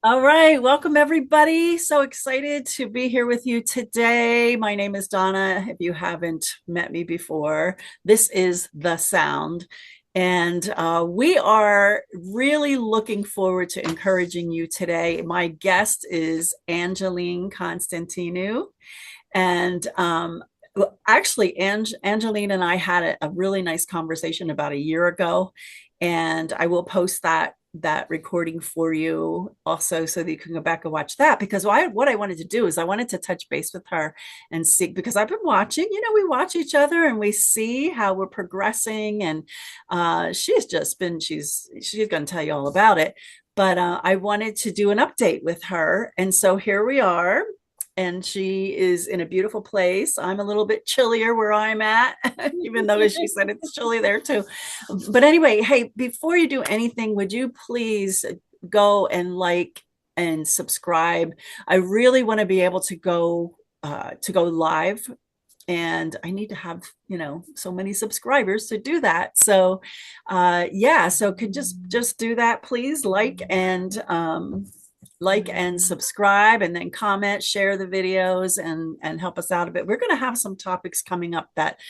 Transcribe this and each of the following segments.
All right, welcome everybody. So excited to be here with you today. My name is Donna. If you haven't met me before, this is The Sound. And we are really looking forward to encouraging you today. My guest is Angeline Constantinou. And actually, Angeline and I had a really nice conversation about a year ago. And I will post that recording for you also so that you can go back and watch that because what I wanted to do is I wanted to touch base with her and see because I've been watching, we watch each other and we see how we're progressing and she's going to tell you all about it, but I wanted to do an update with her, and so here we are. And she is in a beautiful place. I'm a little bit chillier where I'm at, even though, as she said, it's chilly there too. But anyway, hey, before you do anything, would you please go and like and subscribe? I really want to be able to go live, and I need to have so many subscribers to do that. So yeah, so could just do that, please. Like and subscribe, and then comment, share the videos, and help us out a bit. We're going to have some topics coming up that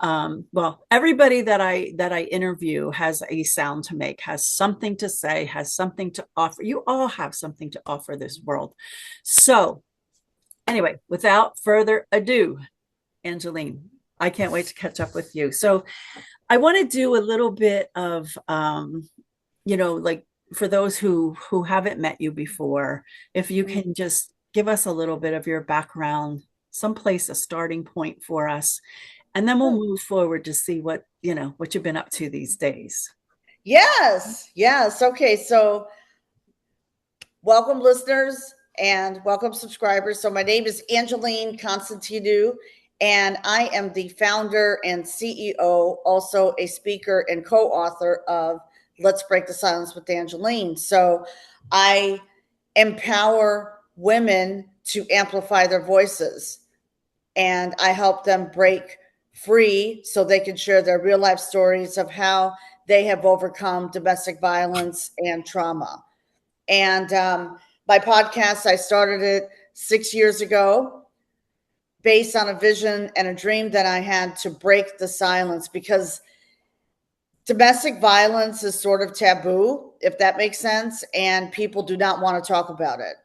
well, everybody that I interview has a sound to make, has something to say, has something to offer. You all have something to offer this world. So anyway, without further ado, Angeline, I can't wait to catch up with you. So I want to do a little bit of like, for those who haven't met you before, if you can just give us a little bit of your background, someplace, a starting point for us, and then we'll move forward to see what you've been up to these days. Yes, yes. Okay, so welcome, listeners, and welcome, subscribers. So, my name is Angeline Constantinou, and I am the founder and CEO, also a speaker and co author of Let's Break the Silence with Angeline. So, I empower women to amplify their voices, and I help them break free so they can share their real life stories of how they have overcome domestic violence and trauma. And my podcast, I started it 6 years ago based on a vision and a dream that I had to break the silence, because domestic violence is sort of taboo, if that makes sense, and people do not want to talk about it.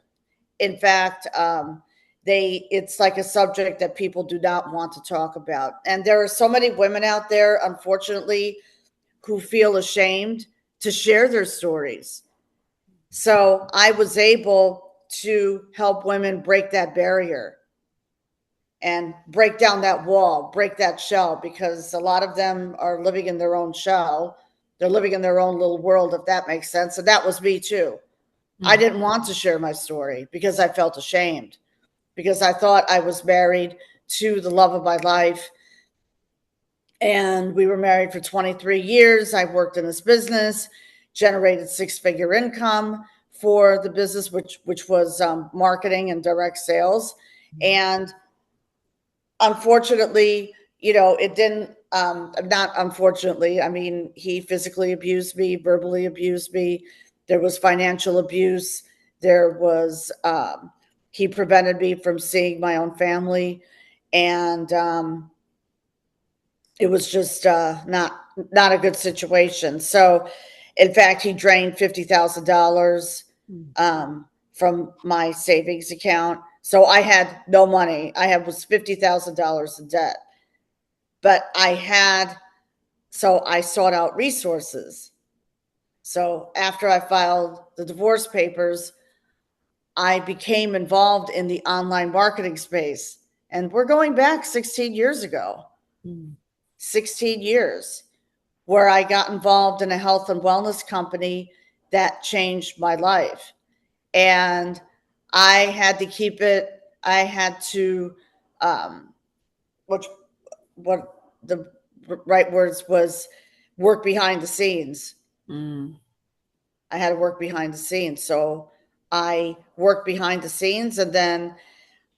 In fact, it's like a subject that people do not want to talk about. And there are so many women out there, unfortunately, who feel ashamed to share their stories. So I was able to help women break that barrier and break down that wall, break that shell, because a lot of them are living in their own shell. They're living in their own little world, if that makes sense. And that was me too. I Mm. didn't want to share my story because I felt ashamed, because I thought I was married to the love of my life. And we were married for 23 years. I worked in this business, generated six-figure income for the business, which was marketing and direct sales. And unfortunately, it didn't. Not unfortunately. I mean, he physically abused me, verbally abused me. There was financial abuse. There was he prevented me from seeing my own family, and it was just not a good situation. So, in fact, he drained $50,000 from my savings account. So I had no money. Was $50,000 in debt, but so I sought out resources. So after I filed the divorce papers, I became involved in the online marketing space, and we're going back 16 years ago. Mm. 16 years, where I got involved in a health and wellness company that changed my life. And I had to keep it, I had to, which, what the right words was, work behind the scenes. Mm. I had to work behind the scenes. So I worked behind the scenes, and then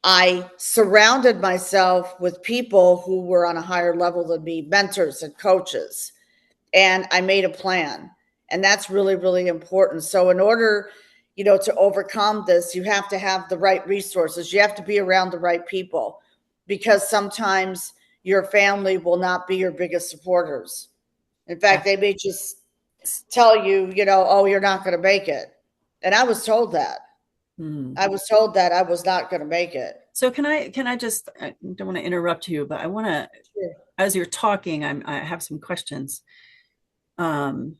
I surrounded myself with people who were on a higher level than me, mentors and coaches. And I made a plan. And that's really, really important. So, in order, to overcome this, you have to have the right resources. You have to be around the right people, because sometimes your family will not be your biggest supporters. In fact, they may just tell you, oh, you're not going to make it. And I was told that. Mm. I was told that I was not going to make it. So can I just, I don't want to interrupt you, but I want to, Sure. as you're talking, I have some questions. Um,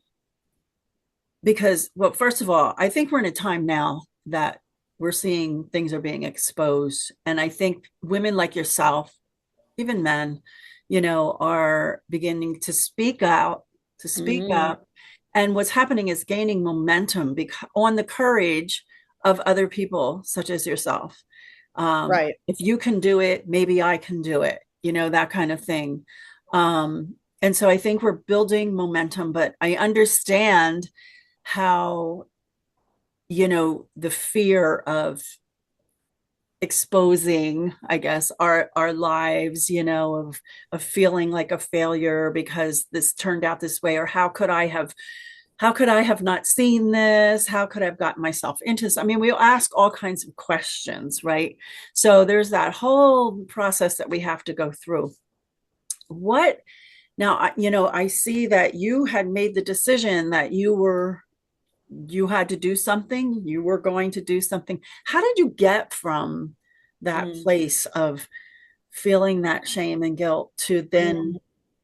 because, well, first of all, I think we're in a time now that we're seeing things are being exposed. And I think women like yourself, even men, are beginning to speak out, to speak Mm-hmm. up. And what's happening is gaining momentum on the courage of other people, such as yourself. Right. If you can do it, maybe I can do it, that kind of thing. And so I think we're building momentum, but I understand how, the fear of exposing, I guess, our lives, of feeling like a failure because this turned out this way, or how could I have not seen this? How could I have gotten myself into this? I mean, we'll ask all kinds of questions, right? So there's that whole process that we have to go through. What now, I see that you had made the decision that you had to do something, you were going to do something. How did you get from that Mm-hmm. place of feeling that shame and guilt to then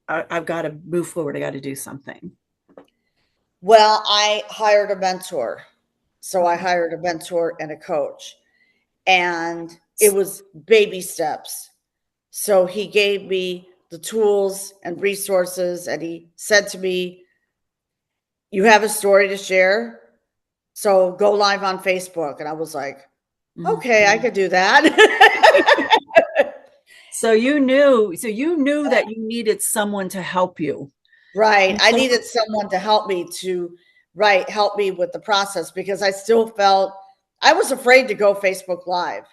I've got to move forward, I got to do something? Well, I hired a mentor. So I Okay. hired a mentor and a coach, and it was baby steps. So he gave me the tools and resources, and he said to me, "You have a story to share, so go live on Facebook." And I was like, Mhm. "Okay, I could do that." So you knew that you needed someone to help you. Right. And I so, needed someone to help me help me with the process, because I still felt I was afraid to go Facebook Live.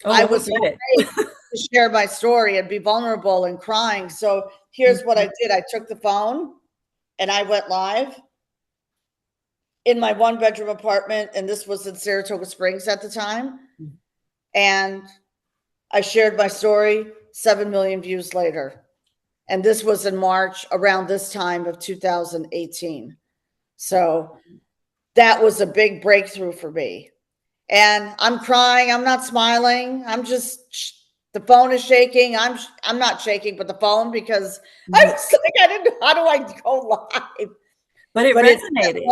I oh, I was get it. afraid to share my story and be vulnerable and crying. So here's what I did. I took the phone and I went live in my 1-bedroom apartment, and this was in Saratoga Springs at the time. And I shared my story, 7 million views later. And this was in March, around this time of 2018. So that was a big breakthrough for me. And I'm crying. I'm not smiling. The phone is shaking. I'm not shaking, but the phone, because I Mhm. was like, I didn't know, how do I go live? But it But it's that resonated.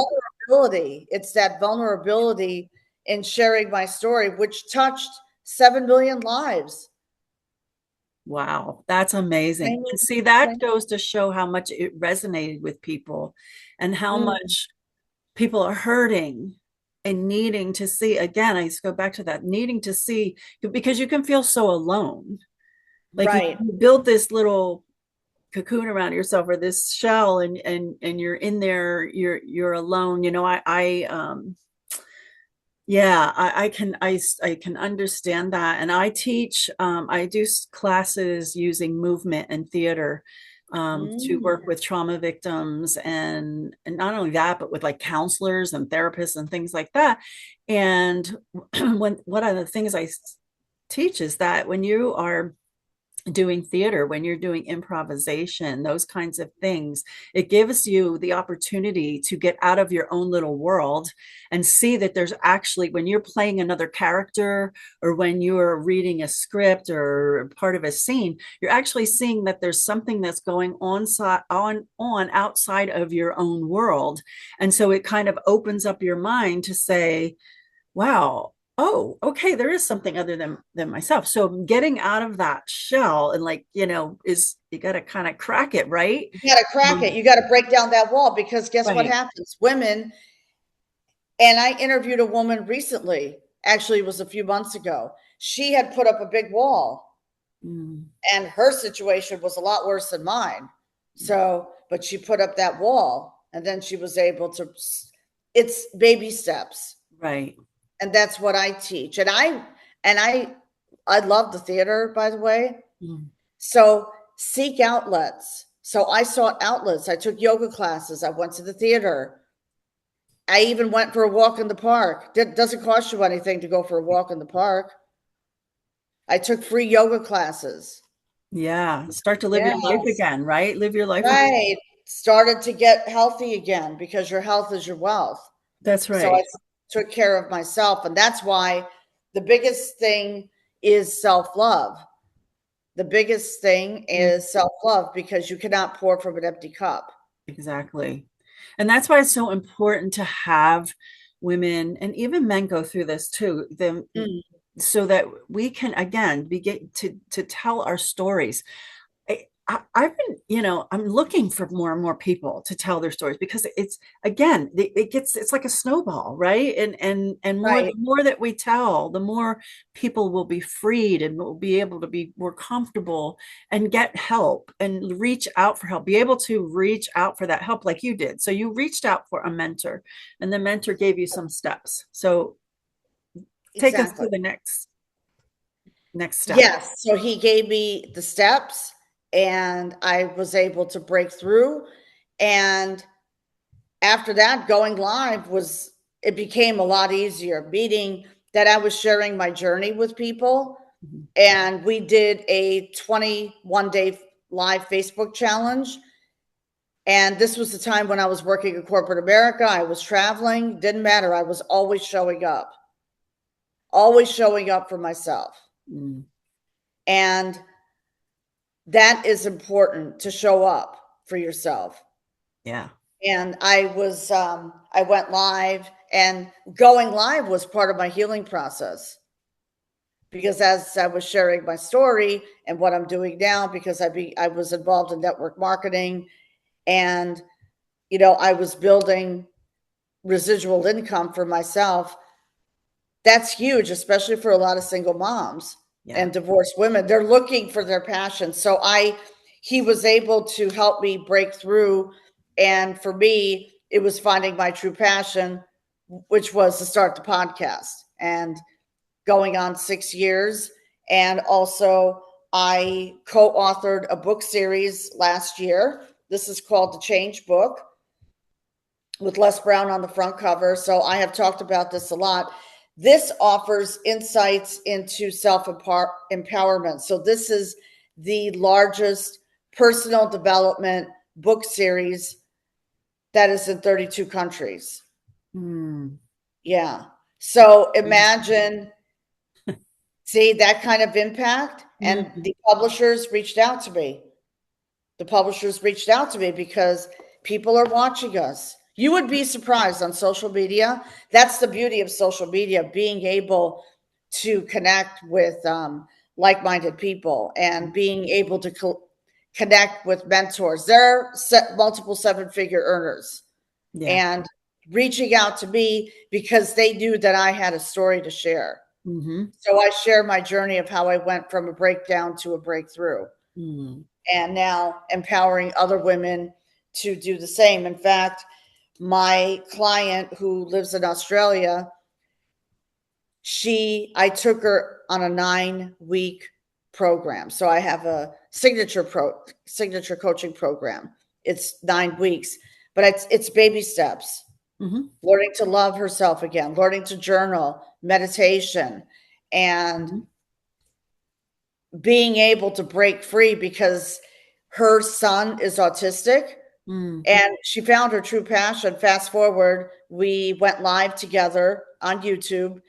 vulnerability. It's that vulnerability in sharing my story, which touched 7 million lives. Wow, that's amazing. And see, that goes to show how much it resonated with people and how Mm, much people are hurting and needing to see. Again, I just go back to that, needing to see, because you can feel so alone. Like right. you build this little cocoon around yourself, or this shell, and you're in there, you're alone. I yeah, I can understand that. And I teach, I do classes using movement and theater, to Mm, work with trauma victims, and not only that, but with like counselors and therapists and things like that. And one of the things I teach is that when you are doing theater, when you're doing improvisation, those kinds of things, it gives you the opportunity to get out of your own little world and see that there's actually, when you're playing another character, or when you're reading a script or part of a scene, you're actually seeing that there's something that's going on outside of your own world. And so it kind of opens up your mind to say, wow, oh, okay, there is something other than myself. So getting out of that shell, and like, is, you got to kind of crack it, right? you got to crack it. You got to break down that wall, because guess what Right. happens? Women, and I interviewed a woman recently, actually, it was a few months ago. She had put up a big wall, Mm. and her situation was a lot worse than mine. So, but she put up that wall, and then she was able to, it's baby steps. Right. And that's what I teach. And I love the theater, by the way. Mm. So seek outlets. So I sought outlets. I took yoga classes. I went to the theater. I even went for a walk in the park. It doesn't cost you anything to go for a walk in the park. I took free yoga classes. Yeah. Start to live your life Yes, again, right? Live your life again. right. Started to get healthy again because your health is your wealth. That's So I right. took care of myself. And that's why the biggest thing is self love. The biggest thing Mm, is self love because you cannot pour from an empty cup. exactly. And that's why it's so important to have women and even men go through this too, them, Mm, so that we can again begin to tell our stories. I've been, I'm looking for more and more people to tell their stories because it's again, it's like a snowball, right? And more, the right. more that we tell, the more people will be freed and will be able to be more comfortable and get help and reach out for help, be able to reach out for that help like you did. So you reached out for a mentor and the mentor gave you some steps. So take us Exactly. to the next step. Yes. So he gave me the steps and I was able to break through. And after that, going live it became a lot easier, meaning that I was sharing my journey with people. Mhm. And we did a 21-day live Facebook challenge. And this was the time when I was working in corporate America. I was traveling, didn't matter. I was always showing up for myself. Mm, And that is important to show up for yourself. yeah. And I went live, and going live was part of my healing process because as I was sharing my story and what I'm doing now, because I was involved in network marketing, and I was building residual income for myself. That's huge, especially for a lot of single moms Yeah. and divorced women. They're looking for their passion. So he was able to help me break through. And for me, it was finding my true passion, which was to start the podcast and going on 6 years. And also, I co authored a book series last year. This is called The Change Book with Les Brown on the front cover. So I have talked about this a lot. This offers insights into self empowerment. So this is the largest personal development book series that is in 32 countries. Mm. Yeah. So imagine, see that kind of impact. And Mhm. the publishers reached out to me. The publishers reached out to me because people are watching us. You would be surprised on social media. That's the beauty of social media, being able to connect with like-minded people and being able to connect with mentors. They're multiple seven-figure earners Yeah. and reaching out to me because they knew that I had a story to share. Hmm. So I share my journey of how I went from a breakdown to a breakthrough, Mm. and now empowering other women to do the same. In fact, my client who lives in Australia, I took her on a 9-week program. So I have a signature coaching program. It's 9 weeks, but it's baby steps. Hmm. Learning to love herself again, learning to journal, meditation, and Hmm. being able to break free because her son is autistic Mm. and she found her true passion. Fast forward, we went live together on YouTube,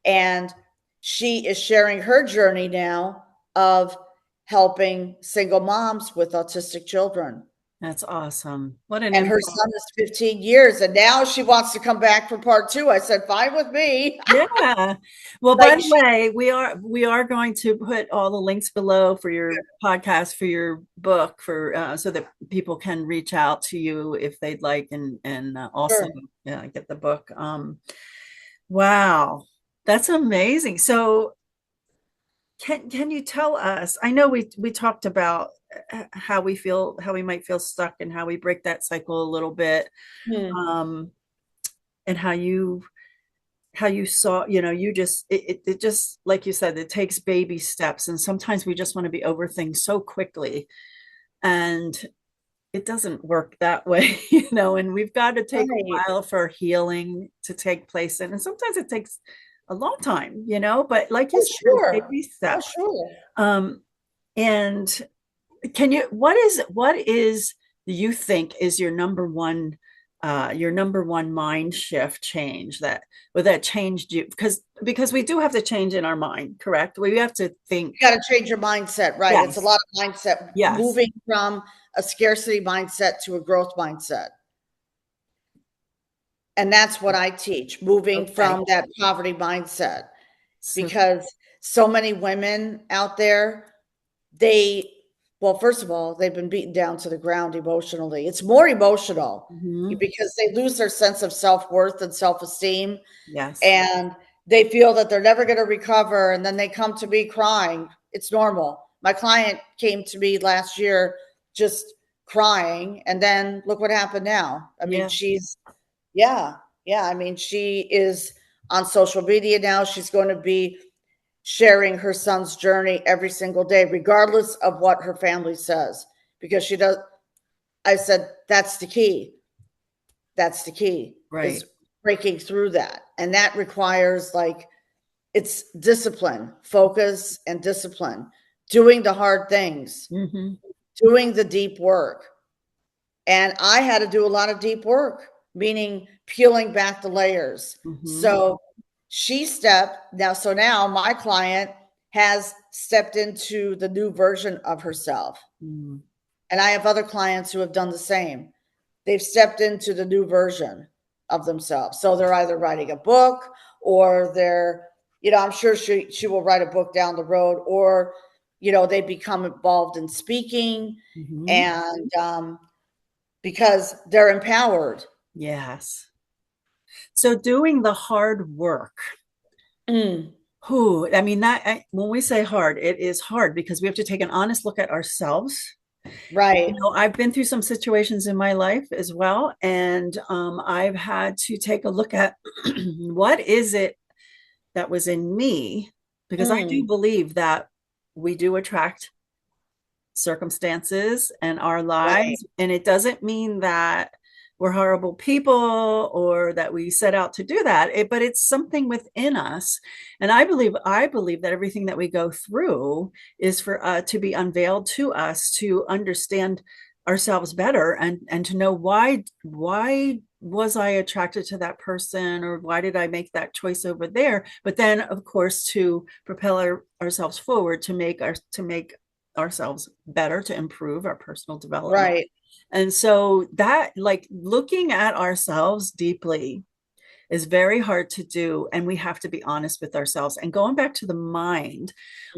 and she is sharing her journey now of helping single moms with autistic children. That's awesome. What an And her impact. son is 15 years, and now she wants to come back for part two. I said, fine with me. Yeah. Well, by Like, the way, we are going to put all the links below for your podcast, for your book, for so that people can reach out to you if they'd like, and also sure. get the book. Wow, that's amazing. So can you tell us? I know we talked about how we feel, how we might feel stuck, and how we break that cycle a little bit, Hmm. um, and how you saw, you just it just like you said, it takes baby steps, and sometimes we just want to be over things so quickly, and it doesn't work that way, you know, and we've got to take a Right. while for healing to take place. And sometimes it takes a long time, you know, but like you Oh, said, sure. baby Oh, steps. sure. Um, and can you, what is, do you think is your number one mind shift change that, well, that changed you? Because we do have to change in our mind, correct? We have to think. You got to change your mindset, right? It's a Yes, lot of mindset yes. moving from a scarcity mindset to a growth mindset. And that's what I teach, moving Okay. from that poverty mindset, So, because so many women out there, they, well, first of all, they've been beaten down to the ground emotionally. It's more emotional mhm, because they lose their sense of self-worth and self-esteem, yes. and they feel that they're never going to recover, and then they come to me crying. It's normal. My client came to me last year just crying, and then look what happened now. I mean, Yeah. she's, yeah, yeah. I mean, she is on social media now. She's going to be sharing her son's journey every single day, regardless of what her family says, because she does. I said, that's the key. That's the key, is Right. breaking through that. And that requires, like, it's discipline, focus and discipline, doing the hard things, Hmm. doing the deep work. And I had to do a lot of deep work, meaning peeling back the layers. Hmm. So she stepped now. So now my client has stepped into the new version of herself. Mm. And I have other clients who have done the same. They've stepped into the new version of themselves. So they're either writing a book, or they're, I'm sure she will write a book down the road, or, they become involved in speaking, Hmm. and because they're empowered. Yes. So doing the hard work. Mm, Who, I mean, when we say hard, it is hard because we have to take an honest look at ourselves. You right. know, I've been through some situations in my life as well, and I've had to take a look at what is it that was in me, because I do Mm, believe that we do attract circumstances and our right. lives. And it doesn't mean that we're horrible people or that we set out to do that. But it's something within us. And I believe that everything that we go through is for to be unveiled to us, to understand ourselves better, and to know why was I attracted to that person, or why did I make that choice over there. But then of course to propel ourselves forward, to make ourselves better, to improve our personal development. Right. And so that, like, looking at ourselves deeply is very hard to do. And we have to be honest with ourselves. And going back to the mind,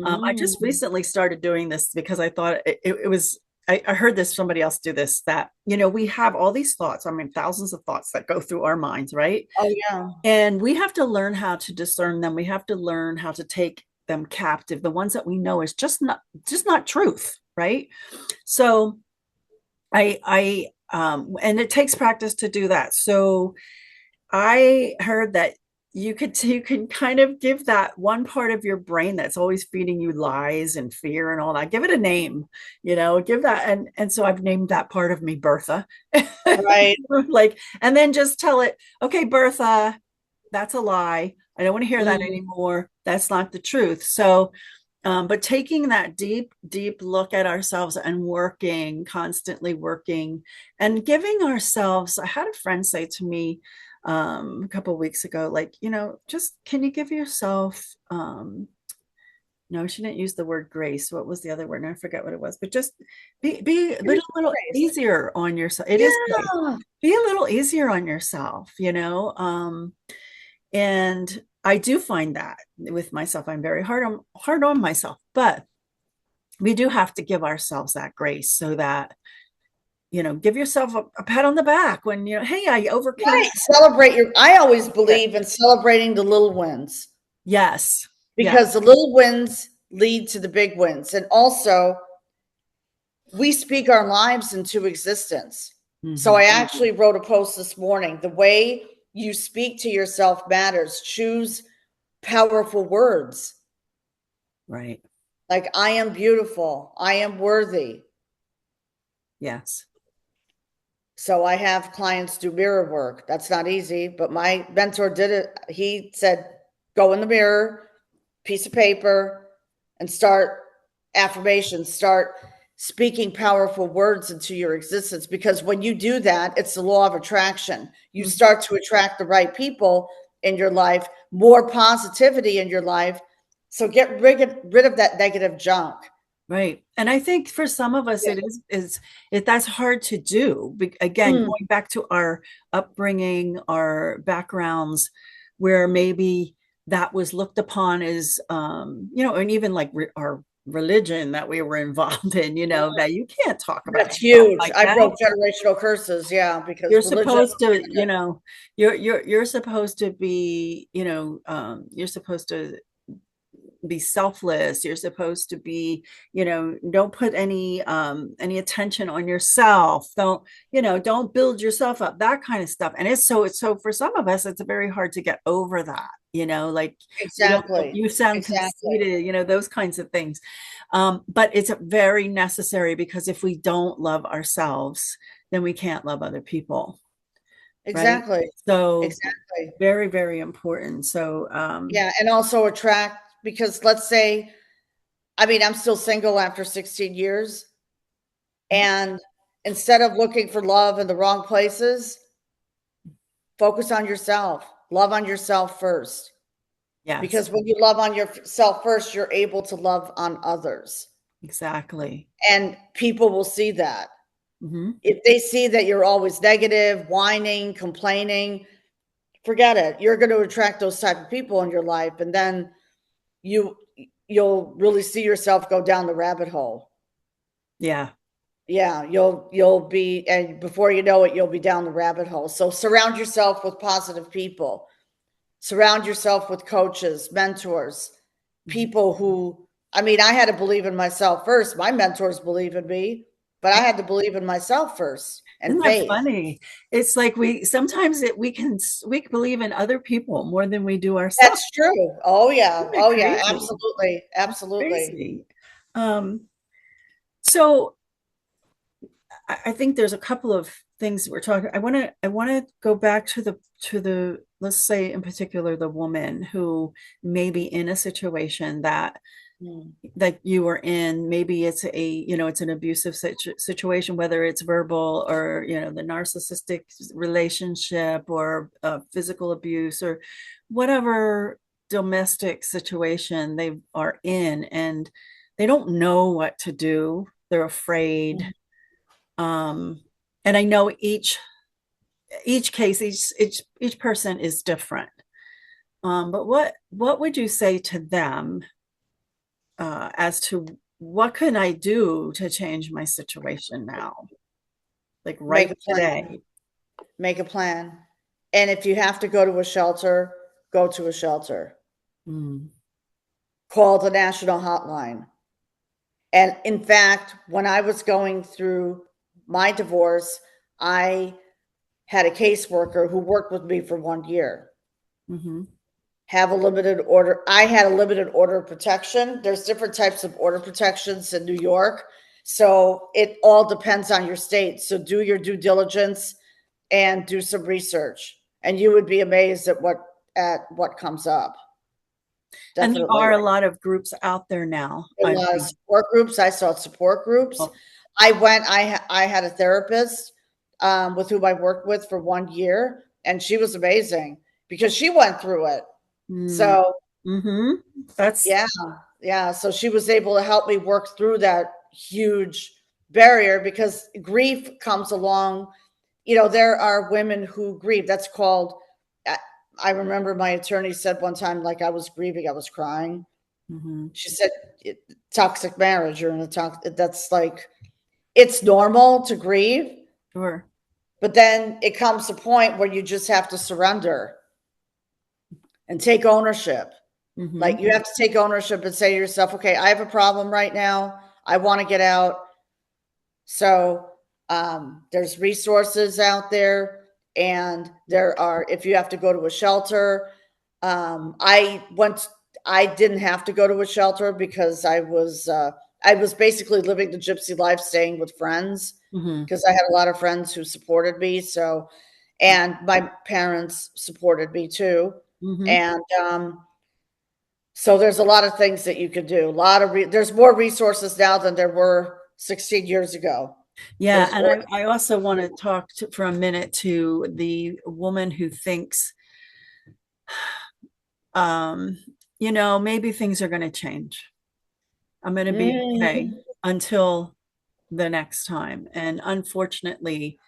I just Mm, recently started doing this because I thought it was, I heard this, somebody else do this, that, we have all these thoughts. I mean, thousands of thoughts that go through our minds, right? oh yeah. And we have to learn how to discern them. We have to learn how to take them captive. The ones that we know is just not truth, right? So and it takes practice to do that. So I heard that you can kind of give that one part of your brain that's always feeding you lies and fear and all that, give it a name, give that. And so I've named that part of me Bertha. Right. Like, and then just tell it, okay, Bertha, that's a lie. I don't want to hear that Mm, anymore. That's not the truth. So but taking that deep, deep look at ourselves and working, constantly working, and giving ourselves. I had a friend say to me a couple of weeks ago, like, just can you give yourself, no, she didn't use the word grace. What was the other word? And I forget what it was, but just be a give little, yourself little grace. easier on yourself. It is grace. Yeah. Be a little easier on yourself, and I do find that with myself, I'm very hard on myself, but we do have to give ourselves that grace, so that, give yourself a pat on the back when, hey, I overcame Right. Celebrate your, I always it. believe in celebrating the little wins, Yes. Yeah. because the little wins lead to the big wins. And also, we speak our lives into existence. So Hmm. I actually wrote a post this morning. The way you speak to yourself matters. Choose powerful words Right. like, I am beautiful, I am worthy. Yes. So I have clients do mirror work. That's not easy, but my mentor did it. He said, go in the mirror, piece of paper, and start affirmations, start speaking powerful words into your existence. Because when you do that, it's the law of attraction. You Mhm. start to attract the right people in your life, more positivity in your life. So get rid of that negative junk. Right. And I think for some of us Yeah. that's hard to do. Again, Mm, going back to our upbringing, our backgrounds, where maybe that was looked upon as and even like our religion that we were involved in, that you can't talk about that's yourself huge. like I that. broke generational curses. Yeah, because You're religion. supposed to, you're supposed to be, you're supposed to be selfless. You're supposed to be, don't put any attention on yourself. Don't build yourself up, that kind of stuff. And it's so for some of us it's very hard to get over that, like Exactly. you sound Exactly. conceited, those kinds of things. But it's very necessary, because if we don't love ourselves, then we can't love other people, right? Exactly. So Exactly. very, very important. So Yeah, and also attract, because let's say, I mean, I'm still single after 16 years, and instead of looking for love in the wrong places, focus on yourself. Love on yourself first. yes, Because when you love on yourself first, you're able to love on others. exactly. And people will see that. Hmm. If they see that you're always negative, whining, complaining, forget it. You're going to attract those type of people in your life, and then you you'll really see yourself go down the rabbit hole. Yeah. Yeah, you'll be, and before you know it, you'll be down the rabbit hole. So surround yourself with positive people. Surround yourself with coaches, mentors, Mhm. people who, I mean, I had to believe in myself first. My mentors believe in me, but I had to believe in myself first, Isn't and that faith. funny? It's like we sometimes we believe in other people more than we do ourselves. That's true. Oh yeah. Isn't it Oh yeah, crazy? absolutely. That's Absolutely. crazy. Um, so I think there's a couple of things we're talking. I want to go back to the let's say in particular the woman who may be in a situation Mm, that you were in. Maybe it's an abusive situation, whether it's verbal or the narcissistic relationship, or physical abuse, or whatever domestic situation they are in, and they don't know what to do. They're afraid. mm. um and I know each case, each person is different. But what would you say to them, as to what can I do to change my situation now, like Make right a plan. today? Make a plan. And if you have to go to a shelter, go to a shelter. Mm, Call the national hotline. And in fact, when I was going through my divorce, I had a caseworker who worked with me for 1 year. hmm. Have a limited order. I had a limited order of protection. There's different types of order protections in New York. So it all depends on your state. So do your due diligence and do some research. And you would be amazed at what comes up. And there Definitely. are a lot of groups out there now, A I lot of believe. support groups. I saw support groups. Well, I had a therapist with whom I worked with for 1 year, and she was amazing because she went through it. mm, So hmm. That's yeah, yeah. So she was able to help me work through that huge barrier, because grief comes along. There are women who grieve. That's called, I I remember my attorney said one time, like, I was grieving, I was crying. hmm. She said, toxic marriage, you're in a toxic, that's like, it's normal to grieve, Sure. but then it comes a point where you just have to surrender and take ownership. Hmm. Like, you have to take ownership and say to yourself, okay, I have a problem right now. I want to get out. So there's resources out there, and there are, if you have to go to a shelter, I went. I didn't have to go to a shelter because I was basically living the gypsy life, staying with friends. Hmm. because I had a lot of friends who supported me. So, and my parents supported me too. Hmm. And so there's a lot of things that you could do. A lot of there's more resources now than there were 16 years ago. Yeah, There's and I also want to talk for a minute to the woman who thinks, um, maybe things are going to change. I'm going to be okay mm, until the next time. And unfortunately,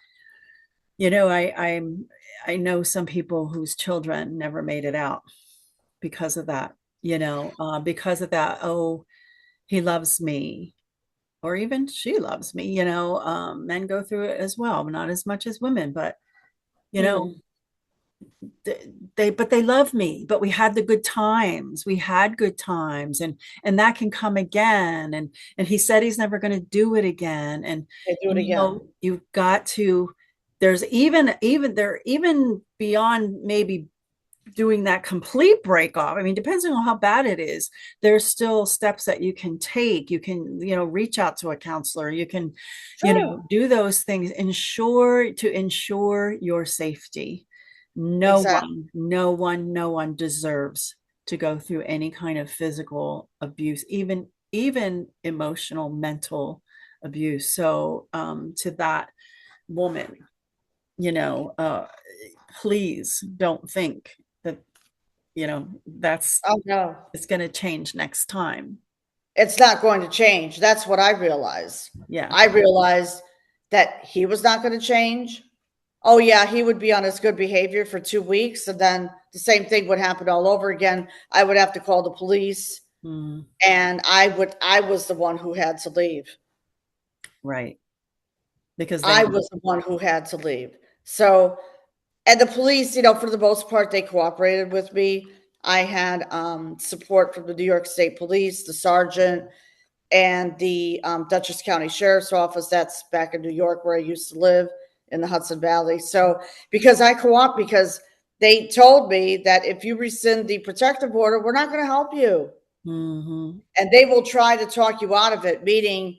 you know, I I'm I know some people whose children never made it out because of that, because of that. Oh, he loves me, or even she loves me. Men go through it as well, not as much as women, but you know, mm, they love me, but we had the good times. We had good times, and that can come again. And he said he's never going to do it again. And they do it and again. you've got to. There's even beyond maybe doing that complete break off. I mean, depending on how bad it is, there's still steps that you can take. You can, reach out to a counselor. You can, Sure. do those things, ensure your safety. No Exactly. one, no one, no one deserves to go through any kind of physical abuse, even emotional, mental abuse. So to that woman, you know, uh, please don't think that that's Oh no. it's going to change next time. It's not going to change. That's what I realized. Yeah. I realized that he was not going to change. Oh yeah, he would be on his good behavior for 2 weeks, and then the same thing would happen all over again. I would have to call the police, Mm, and I was the one who had to leave. right. Because they I know. was the one who had to leave. So, and the police, for the most part, they cooperated with me. I had support from the New York State Police, the sergeant, and the Dutchess County Sheriff's Office. That's back in New York where I used to live in the Hudson Valley. So because they told me that if you rescind the protective order, we're not going to help you, Hmm. and they will try to talk you out of it. Meaning,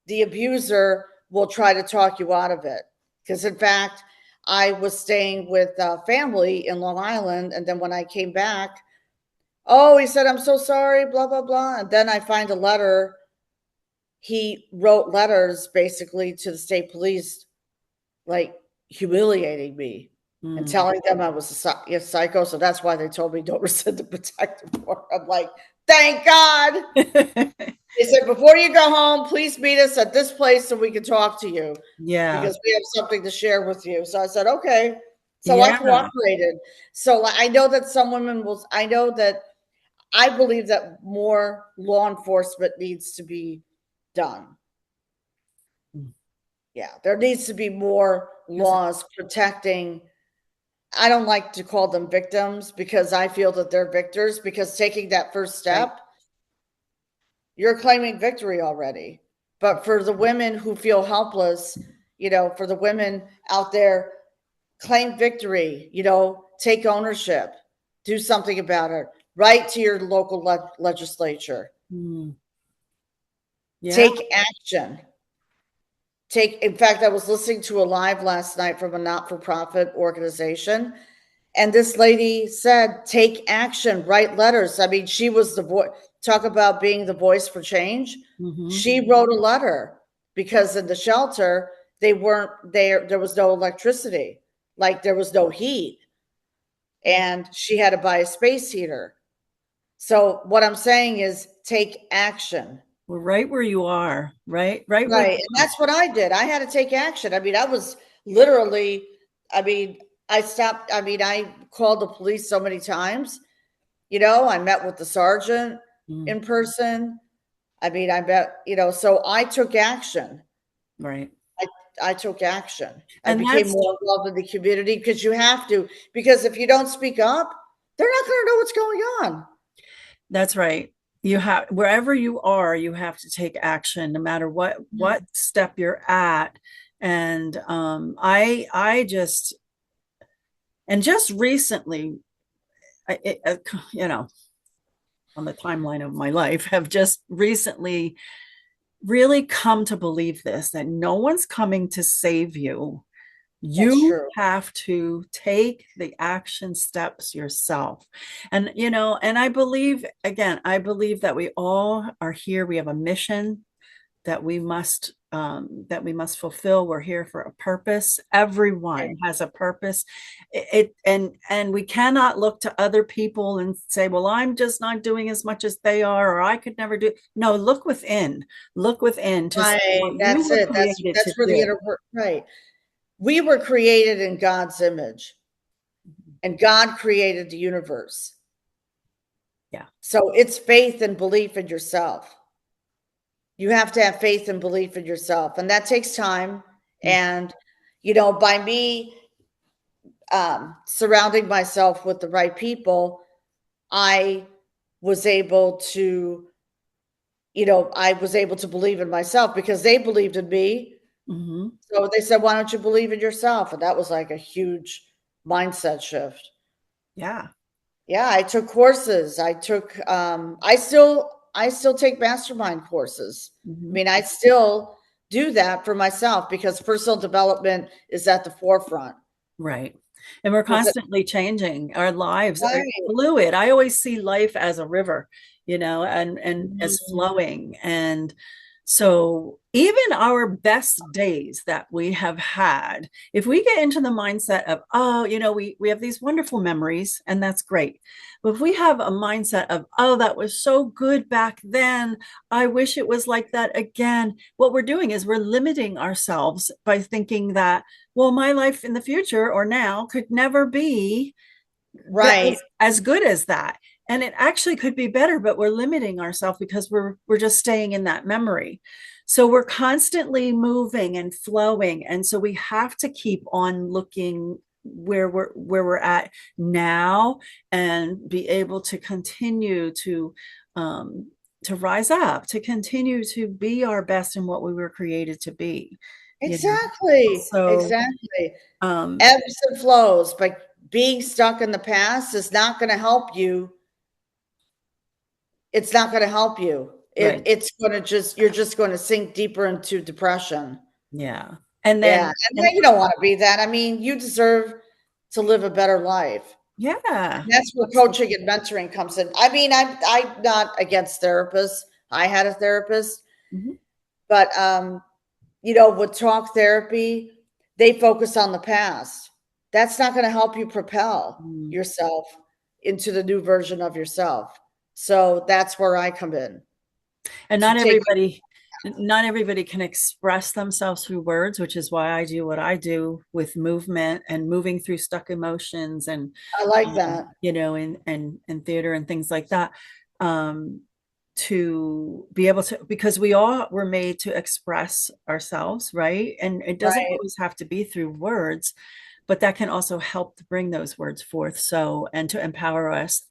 the abuser will try to talk you out of it. Because in fact, I was staying with family in Long Island, and then when I came back, oh, he said, "I'm so sorry," blah blah blah, and then I find a letter. He wrote letters basically to the state police, like humiliating me and Mm. telling them I was a psycho. So that's why they told me don't rescind the protective order. I'm like, thank God. They said, before you go home, please meet us at this place so we can talk to you Yeah. because we have something to share with you. So I said, okay. So I Yeah. cooperated. So I know that some women will, I know that I believe that more law enforcement needs to be done. Yeah, there needs to be more Because laws protecting. I don't like to call them victims because I feel that they're victors because taking that first right. step, you're claiming victory already. But for the women who feel helpless, for the women out there, claim victory, take ownership, do something about it, write to your local legislature, Mm. Yeah. take action. In fact, I was listening to a live last night from a not for profit organization. And this lady said, take action, write letters. I mean, she was the voice, talk about being the voice for change. Hmm. She wrote a letter because in the shelter, they weren't there, there was no electricity, like there was no heat. And she had to buy a space heater. So, what I'm saying is take action. We're right where you are. Right where Right. you And are. that's what I did. I had to take action. I mean, I was literally, I mean, I called the police so many times. I met with the sergeant Mm. in person. I mean, I met, so I took action. Right. I, I took action. I And became that's more involved in the community because you have to, because if you don't speak up, they're not going to know what's going on. That's right. You have wherever you are, you have to take action, no matter what step you're at. And I just recently, I, it, you know, on the timeline of my life, have just recently really come to believe this, that no one's coming to save you. That's You true. have to take the action steps yourself. And, and I believe, again, I believe that we all are here. We have a mission that we must fulfill. We're here for a purpose. Right. Everyone has a purpose. And we cannot look to other people and say, well, I'm just not doing as much as they are, or I could never do. No, look within. Look within to see Right. what you That's were it. created to That's where the do. inner work. Right. We were created in God's image, and God created the universe. Yeah. So it's faith and belief in yourself. You have to have faith and belief in yourself, and that takes time. And by me surrounding myself with the right people, I was able to, I was able to believe in myself because they believed in me. Mm-hmm. So they said, "Why don't you believe in yourself?" And that was like a huge mindset shift. Yeah. Yeah, I took courses. I still take mastermind courses. I Mm-hmm. mean, I still do that for myself because personal development is at the forefront. Right. And we're Because constantly changing. Our lives are right. fluid. I always see life as a river, and as Mhm. flowing. And so even our best days that we have had, if we get into the mindset of, oh, we have these wonderful memories, and that's great. But if we have a mindset of, oh, that was so good back then, I wish it was like that again, what we're doing is we're limiting ourselves by thinking that, well, my life in the future or now could never be that Right. as good as that. And it actually could be better, but we're limiting ourselves because we're just staying in that memory. So we're constantly moving and flowing. And so we have to keep on looking where we're at now and be able to continue to rise up, to continue to be our best in what we were created to be, you know. Exactly. So Exactly. um Ebbs and flows, but being stuck in the past is not going to help you. It's not going to help you. right. It's going to you're just going to sink deeper into depression. Yeah. And Yeah. then, And and you don't want to be that. I mean, you deserve to live a better life. yeah, And that's where absolutely. coaching and mentoring comes in. I mean, I'm not against therapists. I had a therapist, Mhm. but with talk therapy, they focus on the past. That's not going to help you propel Mm. yourself into the new version of yourself. So that's where I come in And to take you. not everybody can express themselves through words, which is why I do what I do with movement and moving through stuck emotions and I like that. in theater and things like that. Um, to be able to, because we all were made to express ourselves, right? And it doesn't Right. always have to be through words, but that can also help to bring those words forth. So, and to empower us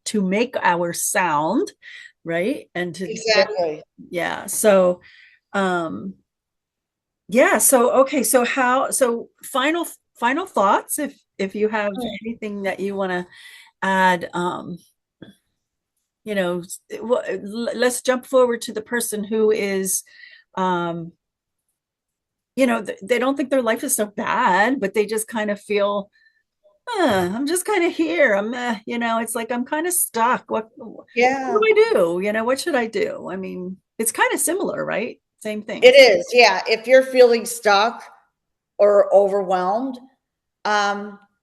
to make our sound, right? And to, Exactly. yeah. So, um, yeah. So, okay. So final thoughts, if you have Mm. anything that you want to add, you know, let's jump forward to the person who is, um, they don't think their life is so bad, but they just kind of feel, I'm just kind of here. It's like I'm kind of stuck. What do Yeah, I do? What should I do? I mean, it's kind of similar, right? Same thing. it is. Yeah. If you're feeling stuck or overwhelmed,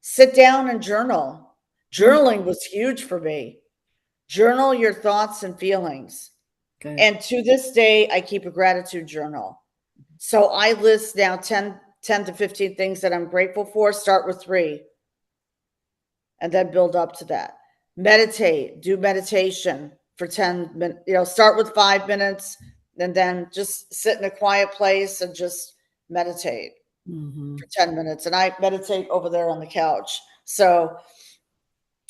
sit down and journal. Mm, Journaling was huge for me. Journal your thoughts and feelings. good. And to this day, I keep a gratitude journal. So I list now 10 to 15 things that I'm grateful for. Start with three and then build up to that. Meditate, do meditation for 10 minutes, start with 5 minutes and then just sit in a quiet place and just meditate Hmm. for 10 minutes. And I meditate over there on the couch. So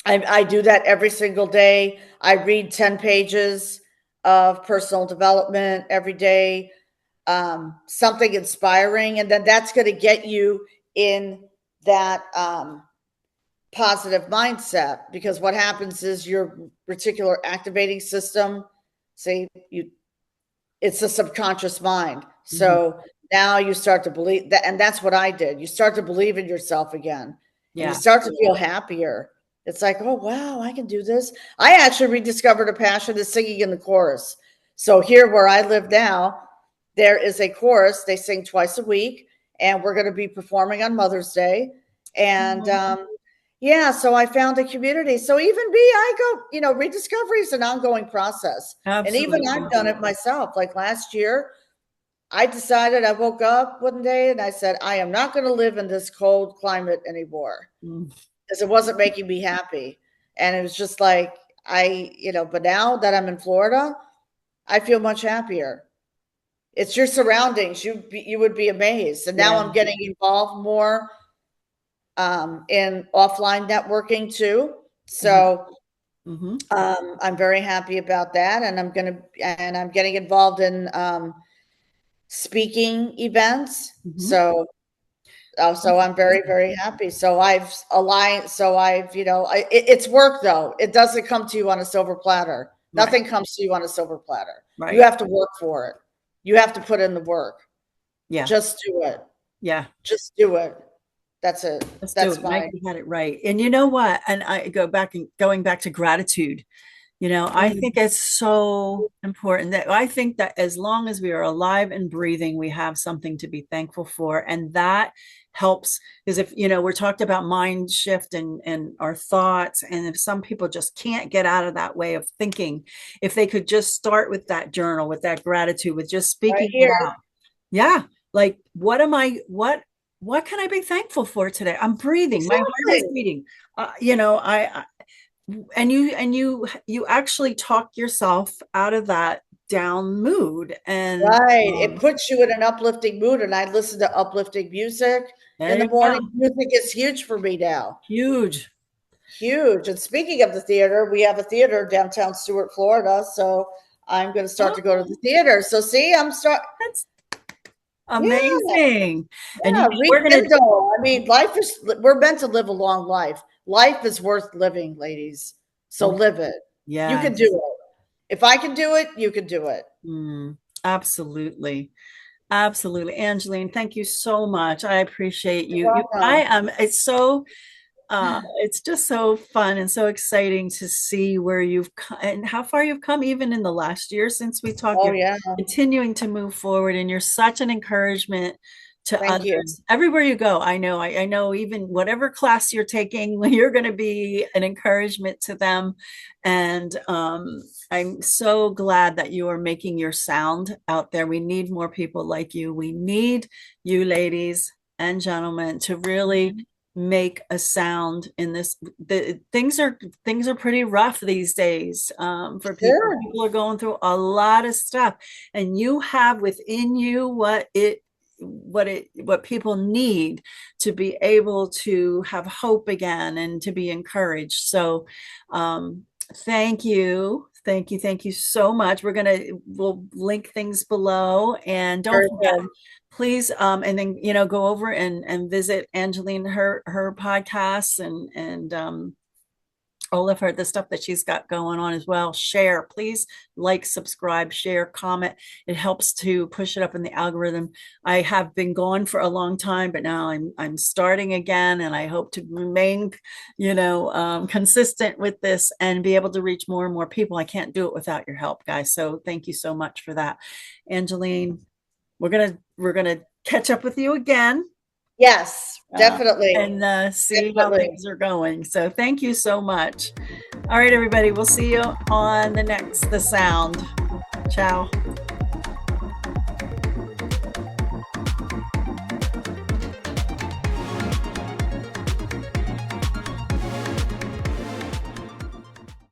I do that every single day. I read 10 pages of personal development every day, something inspiring. And then that's going to get you in that positive mindset because what happens is your reticular activating system, say you it's the subconscious mind. Mhm. So now you start to believe that, and that's what I did. You start to believe in yourself again, and you Yeah. start to feel happier. It's like, oh wow, I can do this. I actually rediscovered a passion is singing in the chorus. So here where I live now, there is a chorus. They sing twice a week, and we're going to be performing on Mother's Day. And yeah, so I found a community. So even me, I go, rediscovery is an ongoing process. And even Absolutely. I've done it myself. Like last year, I decided, I woke up one day and I said, I am not going to live in this cold climate anymore Mm. because it wasn't making me happy. And it was just like, but now that I'm in Florida, I feel much happier. It's your surroundings. You would be amazed. And now Yeah. I'm getting involved more in offline networking too. Mhm. So Mhm. I'm very happy about that, and I'm getting involved in speaking events. Mhm. So I'm very, very happy. So I've aligned. So I've, it's work though. It doesn't come to you on a silver platter. Right. Nothing comes to you on a silver platter. You Right. have to work for it. You have to put in the work. Yeah. Just do it. Yeah. Just do it. That's it. Let's do That's it. Mike, my you had it right. And you know what? And I go back and going back to gratitude. I think it's so important that I think that as long as we are alive and breathing, we have something to be thankful for. And that helps because if, we're talked about mind shift and our thoughts. And if some people just can't get out of that way of thinking, if they could just start with that journal, with that gratitude, with just right speaking it here. out. Yeah. Like, what can I be thankful for today? I'm breathing. My heart is Exactly. beating. I and you actually talk yourself out of that down mood and Right. It puts you in an uplifting mood, and I listen to uplifting music in there the you go. morning. Music is huge for me now. Huge. Huge. And speaking of the theater, we have a theater downtown Stewart, Florida. So I'm going to start to go to Oh, the theater. So see, that's yeah, amazing. And yeah, we're gonna rekindle. I mean, we're meant to live a long life. Life is worth living, ladies. So live it. You can do yes. it. If I can do it, you can do it. Mm, absolutely. Absolutely. Angeline, thank you so much. I appreciate You're you. I welcome. am it's just so fun and so exciting to see where you've come and how far you've come even in the last year since we talked. Oh, You're yeah. continuing to move forward and you're such an encouragement to Thank you. others everywhere you go. I know even whatever class you're taking, you're going to be an encouragement to them. And I'm so glad that you are making your sound out there. We need more people like you. We need you ladies and gentlemen to really make a sound in this. Things are pretty rough these days for people. Sure. People are going through a lot of stuff, and you have within you what people need to be able to have hope again and to be encouraged. So thank you so much. We'll link things below, and don't Very forget, good. please and then go over and visit Angeline, her podcasts, and all of the stuff that she's got going on as well. Share, please, like, subscribe, share, comment. It helps to push it up in the algorithm. I have been gone for a long time, but now I'm starting again, and I hope to remain consistent with this and be able to reach more and more people. I can't do it without your help, guys, so thank you so much for that. Angeline, we're gonna catch up with you again, Yes, definitely. and see how Definitely. things are going. So thank you so much. All right, everybody, we'll see you on the sound. Ciao.